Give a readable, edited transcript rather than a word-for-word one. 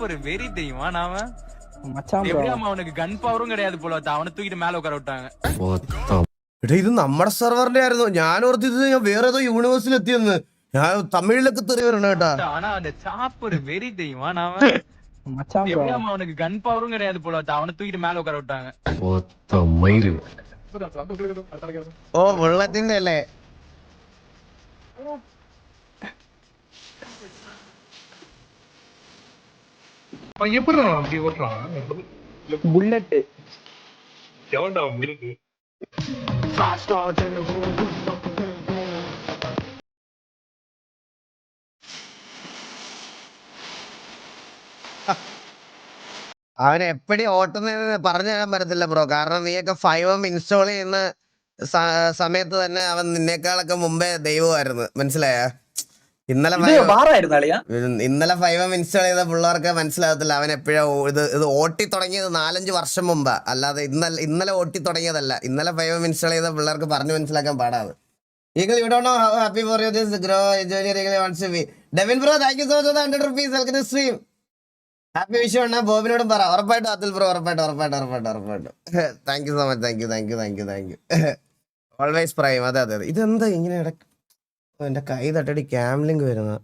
ஒரு வெறி தெரியுமா நாம மச்சான் bro. எப்படியும் அவனுக்கு கன் பவரும் கிடையாது போல அவனை தூக்கிட்டு மேல உட்கார விட்டாங்க. എടാ ഇത് നമ്മുടെ സെർവറിന്റെ ആയിരുന്നു. ഞാൻ ഓർത്തിത് ഞാൻ വേറെ ഏതോ യൂണിവേഴ്സിൽ എത്തിയെന്ന്. ഞാൻ തമിഴിലൊക്കെ തെറി വരണം കേട്ടാ. ஆனா அந்த சாப்பர் வெறி தெரியுமா நாம மச்சான் bro. எப்படியும் அவனுக்கு கன் பவரும் கிடையாது போல அவனை தூக்கிட்டு மேல உட்கார விட்டாங்க. ഓ വെള്ളത്തിന്റെ അല്ലേ? புல்லட் അവൻ എപ്പടി ഓട്ടുന്നതെന്ന് പറഞ്ഞു തരാൻ പറ്റത്തില്ല ബ്രോ. കാരണം നീയൊക്കെ 5M ഇൻസ്റ്റാൾ ചെയ്യുന്ന സമയത്ത് തന്നെ അവൻ നിന്നേക്കാളൊക്കെ മുമ്പേ ദൈവമായിരുന്നു. മനസ്സിലായ? ഇന്നലെ 5M ഇൻസ്റ്റാൾ ചെയ്ത പിള്ളേർക്ക് മനസ്സിലാകത്തില്ല അവൻ എപ്പോഴാ ഇത് ഓട്ടി തുടങ്ങിയത് 4-5 വർഷം മുമ്പാ. അല്ലാതെ ഇന്നലെ ഓട്ടി തുടങ്ങിയതല്ല. ഇന്നലെ 5M ഇൻസ്റ്റാൾ ചെയ്ത പിള്ളേർക്ക് പറഞ്ഞു മനസ്സിലാക്കാൻ പാടാത്. Eagle, you don't know how happy for you this grow engineer Eagle wants to be. Devin bro, thank you so much for the 100 rupees. Welcome to stream. Happy Vishu ആണ്. ബോബിനോടും പറ. ഉറപ്പായിട്ടും അതിൽ ബ്രോ, ഉറപ്പായിട്ടും. Thank you so much. Thank you. Always prime. അതെ. ഇതെന്താ ഇങ്ങനെ എന്റെ കൈ തട്ടടി ക്യാംലിങ്ക് വരുന്നത്?